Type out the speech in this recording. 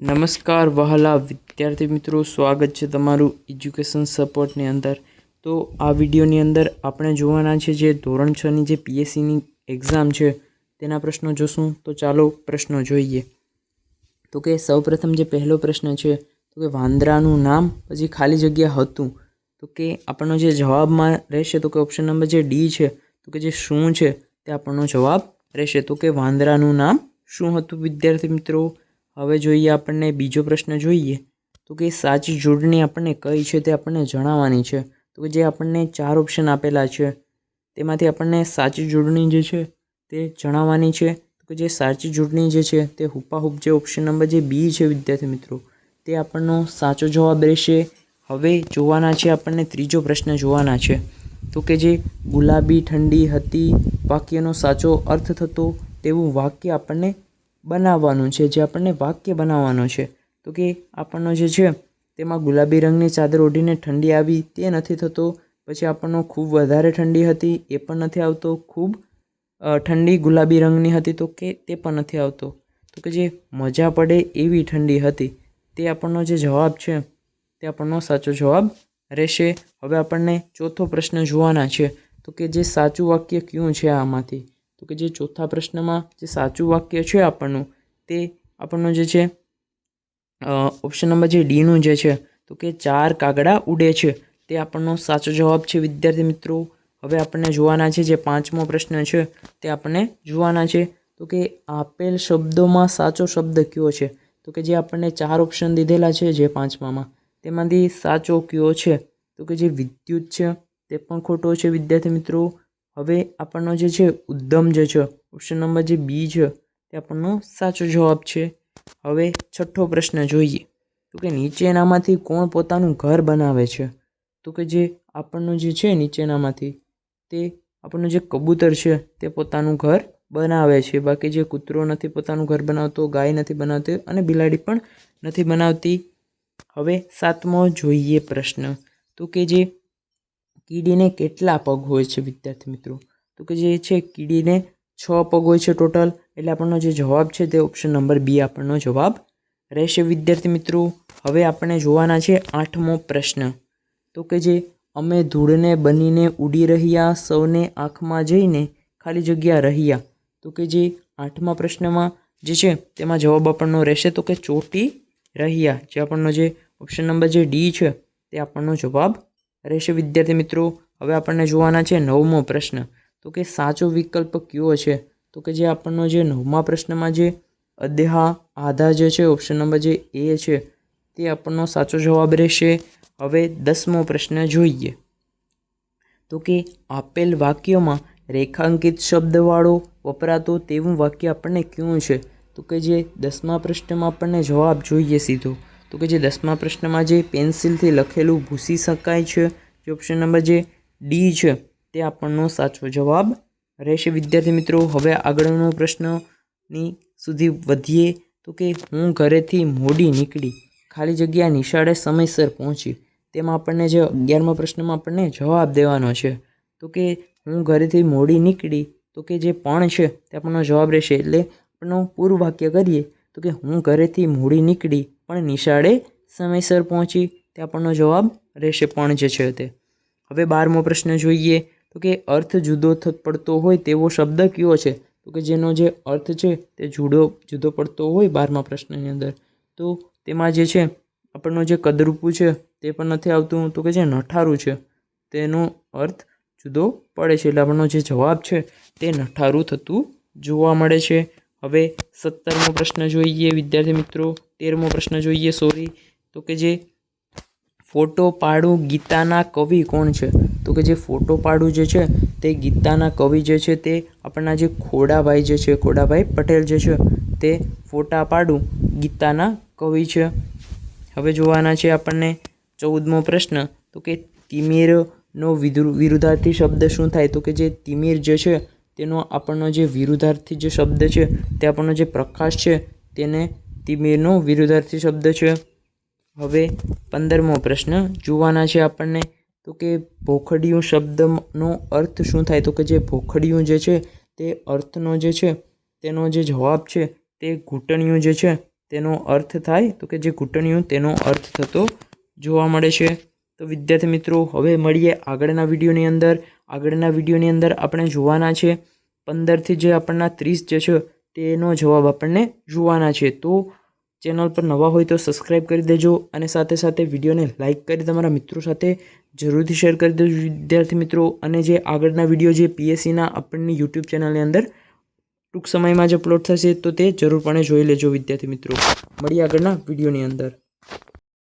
નમસ્કાર વહાલા વિદ્યાર્થી મિત્રો, સ્વાગત છે તમારું એજ્યુકેશન સપોર્ટની અંદર। તો આ વિડીયોની અંદર આપણે જોવાના છે જે ધોરણ 6ની જે પીએસસીની એક્ઝામ છે તેના પ્રશ્નો જોશું। તો ચાલો પ્રશ્નો જોઈએ। તો કે સૌપ્રથમ જે પહેલો પ્રશ્ન છે તો કે વાંદરાનું નામ પછી ખાલી જગ્યા હતું। તો કે આપણનો જે જવાબમાં રહેશે તો કે ઓપ્શન નંબર જે ડી છે તો કે જે શું છે તે આપણનો જવાબ રહેશે। તો કે વાંદરાનું નામ શું હતું વિદ્યાર્થી મિત્રો। હવે જોઈએ આપણને બીજો પ્રશ્ન જોઈએ તો કે સાચી જોડણી આપણને કઈ છે તે આપણને જણાવવાની છે। તો કે જે આપણને 4 ઓપ્શન આપેલા છે તેમાંથી આપણને સાચી જોડણી જે છે તે જણાવવાની છે। તો કે જે સાચી જોડણી જે છે તે હુપાહુપ જે ઓપ્શન નંબર જે બી છે વિદ્યાર્થી મિત્રો તે આપણનો સાચો જવાબ રહેશે। હવે જોવાના છે આપણને ત્રીજો પ્રશ્ન જોવાના છે તો કે જે ગુલાબી ઠંડી હતી વાક્યનો સાચો અર્થ થતો તેવું વાક્ય આપણને બનાવવાનું છે। જે આપણને વાક્ય બનાવવાનો છે તો કે આપણનો જે છે તેમાં ગુલાબી રંગની ચાદર ઓઢીને ઠંડી આવી તે નથી થતો। પછી આપણનો ખૂબ વધારે ઠંડી હતી એ પણ નથી આવતો। ખૂબ ઠંડી ગુલાબી રંગની હતી તો કે તે પણ નથી આવતો। તો કે જે મજા પડે એવી ઠંડી હતી તે આપણનો જે જવાબ છે તે આપણનો સાચો જવાબ રહેશે। હવે આપણને ચોથો પ્રશ્ન જોવાના છે તો કે જે સાચું વાક્ય કયું છે આમાંથી। તો કે જે ચોથા પ્રશ્નમાં જે સાચું વાક્ય છે આપણનું તે આપણનો જે છે ઓપ્શન નંબર જે ડીનું જે છે તો કે 4 કાગડા ઉડે છે તે આપણનો સાચો જવાબ છે વિદ્યાર્થી મિત્રો। હવે આપણને જોવાના છે જે પાંચમો પ્રશ્ન છે તે આપણને જોવાના છે તો કે આપેલ શબ્દોમાં સાચો શબ્દ કયો છે। તો કે જે આપણને 4 ઓપ્શન દીધેલા છે જે પાંચમામાં તેમાંથી સાચો કયો છે તો કે જે વિદ્યુત છે તે પણ ખોટો છે વિદ્યાર્થી મિત્રો। હવે આપણનો જે છે ઉદ્દમ જે છે ઓપ્શન નંબર જે બી છે તે આપણનો સાચો જવાબ છે। હવે છઠ્ઠો પ્રશ્ન જોઈએ તો કે નીચેનામાંથી કોણ પોતાનું ઘર બનાવે છે। તો કે જે આપણનું જે છે નીચેનામાંથી તે આપણનું જે કબૂતર છે તે પોતાનું ઘર બનાવે છે। બાકી જે કૂતરો નથી પોતાનું ઘર બનાવતો, ગાય નથી બનાવતી અને બિલાડી પણ નથી બનાવતી। હવે સાતમો જોઈએ પ્રશ્ન તો કે જે કીડીને કેટલા પગ હોય છે વિદ્યાર્થી મિત્રો। તો કે જે છે કીડીને 6 પગ હોય છે ટોટલ। એટલે આપણનો જે જવાબ છે તે ઓપ્શન નંબર બી આપણનો જવાબ રહેશે વિદ્યાર્થી મિત્રો। હવે આપણે જોવાના છે આઠમો પ્રશ્ન તો કે જે અમે ધૂળને બનીને ઉડી રહ્યા સૌને આંખમાં જઈને ખાલી જગ્યા રહ્યા। તો કે જે આઠમા પ્રશ્નમાં જે છે તેમાં જવાબ આપણનો રહેશે તો કે ચોંટી રહ્યા। જે આપણનો જે ઓપ્શન નંબર જે ડી છે તે આપણનો જવાબ રહેશે વિદ્યાર્થી મિત્રો। હવે આપણને જોવાના છે નવમો પ્રશ્ન તો કે સાચો વિકલ્પ કયો છે। તો કે જે આપણનો જે નવમા પ્રશ્નમાં જે અધ્યા આધા જે છે ઓપ્શન નંબર જે એ છે તે આપણનો સાચો જવાબ રહેશે। હવે 10મો પ્રશ્ન જોઈએ તો કે આપેલ વાક્યમાં રેખાંકિત શબ્દવાળો વપરાતો તેવું વાક્ય આપણને કયું છે। તો કે જે 10મા પ્રશ્નમાં આપણને જવાબ જોઈએ સીધો તો કે જે 10મા પ્રશ્નમાં જે પેન્સિલથી લખેલું ભૂંસી શકાય છે જે ઓપ્શન નંબર જે ડી છે તે આપણનો સાચો જવાબ રહેશે વિદ્યાર્થી મિત્રો। હવે આગળનો પ્રશ્નની સુધી વધીએ તો કે હું ઘરેથી મોડી નીકળી ખાલી જગ્યા નિશાળે સમયસર પહોંચી। તેમાં આપણને જે 11મા પ્રશ્નમાં આપણને જવાબ દેવાનો છે તો કે હું ઘરેથી મોડી નીકળી તો કે જે પણ છે તે આપણનો જવાબ રહેશે। એટલે આપણનો પૂરું વાક્ય કરીએ તો કે હું ઘરેથી મોડી નીકળી પણ નિશાળે સમયસર પહોંચી તે આપણનો જવાબ રહેશે પણ જે છે તે। હવે 12મો પ્રશ્ન જોઈએ તો કે અર્થ જુદો પડતો હોય તેવો શબ્દ કયો છે। તો કે જેનો જે અર્થ છે તે જુદો પડતો હોય 12મા પ્રશ્નની અંદર તો તેમાં જે છે આપણનો જે કદરૂપું છે તે પણ નથી આવતું। તો કે જે નઠારું છે તેનો અર્થ જુદો પડે છે એટલે આપણનો જે જવાબ છે તે નઠારું થતું જોવા મળે છે। હવે 17મો પ્રશ્ન જોઈએ વિદ્યાર્થી મિત્રો 13મો પ્રશ્ન જોઈએ તો કે જે ફોટો પાડું ગીતાના કવિ કોણ છે। તો કે જે ફોટો પાડું જે છે તે ગીતાના કવિ જે છે તે આપણના જે ખોડાભાઈ જે છે ખોડાભાઈ પટેલ જે છે તે ફોટા પાડું ગીતાના કવિ છે। હવે જોવાના છે આપણને 14મો પ્રશ્ન તો કે તિમિરનો વિરુદ્ધાર્થી શબ્દ શું થાય। તો કે જે તિમિર જે છે તેનો આપણનો જે વિરુદ્ધાર્થી જે શબ્દ છે તે આપણનો જે પ્રકાશ છે તેને તિમિરનો વિરુદ્ધાર્થી શબ્દ છે। હવે 15મો પ્રશ્ન જોવાના છે આપણને તો કે ભોખડિયું શબ્દનો અર્થ શું થાય। તો કે જે ભોખડિયું જે છે તે અર્થનો જે છે તેનો જે જવાબ છે તે ઘૂંટણિયું જે છે તેનો અર્થ થાય તો કે જે ઘૂંટણિયું તેનો અર્થ થતો જોવા મળે છે. તો વિદ્યાર્થી મિત્રો હવે મળીએ આગળના વિડીયોની અંદર. આગળના વિડીયોની અંદર આપણે જોવાના છે 15થી જે આપણના 30 જે છે તેનો જવાબ આપણને જોવાના છે. તો ચેનલ પર નવા હોય તો સબસ્ક્રાઈબ કરી દેજો અને સાથે સાથે વિડીયોને લાઇક કરી તમારા મિત્રો સાથે જરૂરથી શેર કરી દેજો વિદ્યાર્થી મિત્રો. અને જે આગળના વિડીયો જે પીએસસીના આપણની યુટ્યુબ ચેનલની અંદર ટૂંક સમયમાં જ અપલોડ થશે તો તે જરૂરપણે જોઈ લેજો વિદ્યાર્થી મિત્રો. મળીએ આગળના વિડીયોની અંદર.